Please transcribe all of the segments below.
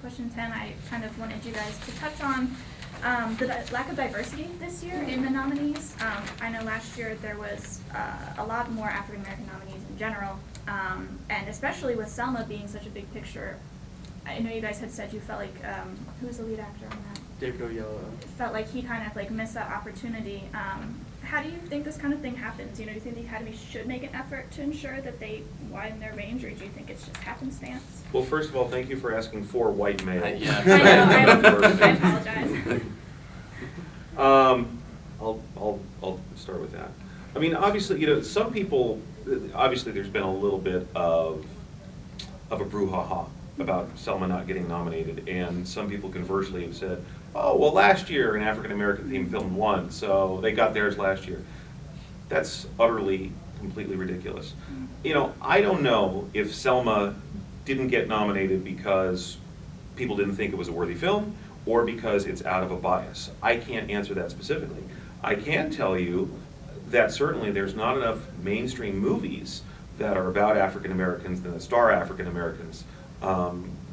question 10, I kind of wanted you guys to touch on the lack of diversity this year in the nominees. I know last year there was a lot more African American nominees in general, and especially with Selma being such a big picture. I know you guys had said you felt like, who was the lead actor on that? David Oyelowo. Felt like he kind of like missed that opportunity. How do you think this kind of thing happens? You know, do you think the Academy should make an effort to ensure that they widen their range, or do you think it's just happenstance? Well, first of all, thank you for asking for white males. Yeah. I apologize. I'll start with that. I mean, obviously, you know, some people, obviously there's been a little bit of a brouhaha about Selma not getting nominated, and some people conversely have said, oh, well, last year an African-American themed film won, so they got theirs last year. That's utterly, completely ridiculous. You know, I don't know if Selma didn't get nominated because people didn't think it was a worthy film, or because it's out of a bias. I can't answer that specifically. I can tell you that certainly there's not enough mainstream movies that are about African Americans and that star African Americans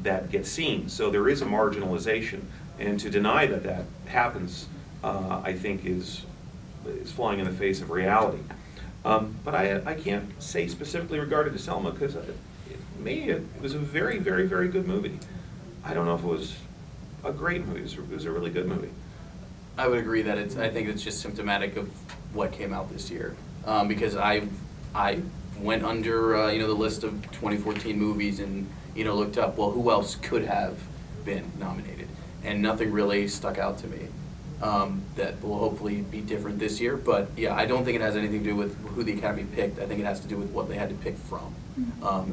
that get seen. So there is a marginalization, and to deny that that happens, I think is flying in the face of reality. But I can't say specifically regarding to Selma, because maybe it was a very, very, very good movie. I don't know if it was a great movie. It was a really good movie. I would agree that I think it's just symptomatic of what came out this year, because I went under the list of 2014 movies and looked up, well, who else could have been nominated, and nothing really stuck out to me. That will hopefully be different this year, but yeah, I don't think it has anything to do with who the Academy picked. I think it has to do with what they had to pick from,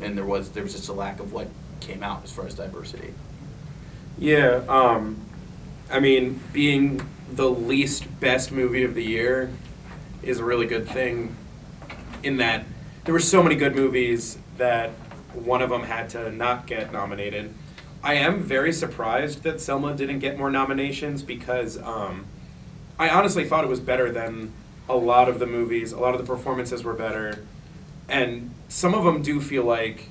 and there was just a lack of what came out as far as diversity. Yeah, I mean, being the least best movie of the year is a really good thing, in that there were so many good movies that one of them had to not get nominated. I am very surprised that Selma didn't get more nominations, because I honestly thought it was better than a lot of the movies. A lot of the performances were better, and some of them do feel like,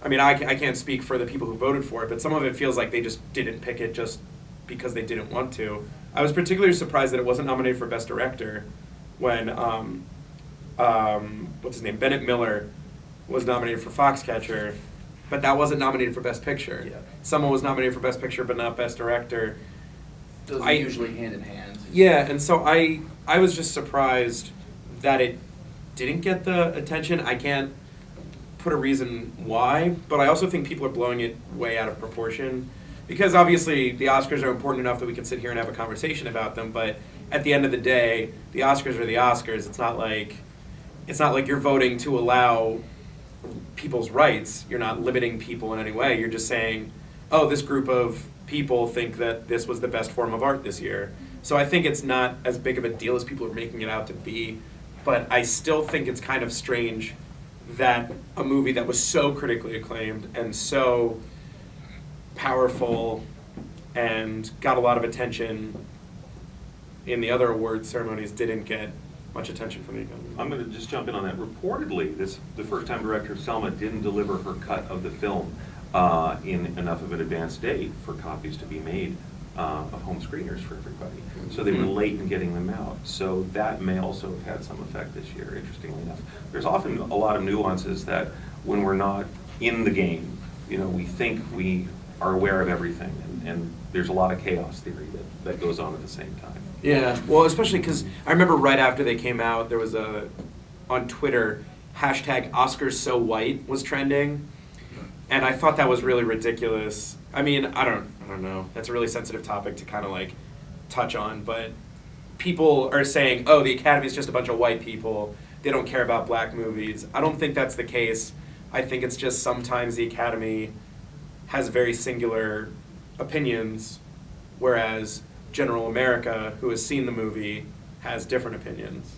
I mean, I can't speak for the people who voted for it, but some of it feels like they just didn't pick it just because they didn't want to. I was particularly surprised that it wasn't nominated for Best Director when, what's his name, Bennett Miller was nominated for Foxcatcher, but that wasn't nominated for Best Picture. Yeah. Someone was nominated for Best Picture, but not Best Director. Those are usually hand in hand. Yeah, and so I was just surprised that it didn't get the attention. I can't put a reason why, but I also think people are blowing it way out of proportion, because obviously the Oscars are important enough that we can sit here and have a conversation about them, but at the end of the day, the Oscars are the Oscars. It's not like you're voting to allow people's rights. You're not limiting people in any way. You're just saying, oh, this group of people think that this was the best form of art this year. So I think it's not as big of a deal as people are making it out to be, but I still think it's kind of strange that a movie that was so critically acclaimed and so powerful and got a lot of attention in the other award ceremonies didn't get much attention from the Academy. I'm going to just jump in on that. Reportedly, the first-time director Selma didn't deliver her cut of the film in enough of an advanced date for copies to be made of home screeners for everybody. So they were late in getting them out. So that may also have had some effect this year, interestingly enough. There's often a lot of nuances that when we're not in the game, we think we are aware of everything, and there's a lot of chaos theory that goes on at the same time. Yeah, well, especially because I remember right after they came out, there was on Twitter, #OscarsSoWhite was trending, and I thought that was really ridiculous. I mean, I don't know. That's a really sensitive topic to kind of like touch on, but people are saying, oh, the Academy is just a bunch of white people. They don't care about black movies. I don't think that's the case. I think it's just sometimes the Academy has very singular opinions, whereas general America, who has seen the movie, has different opinions.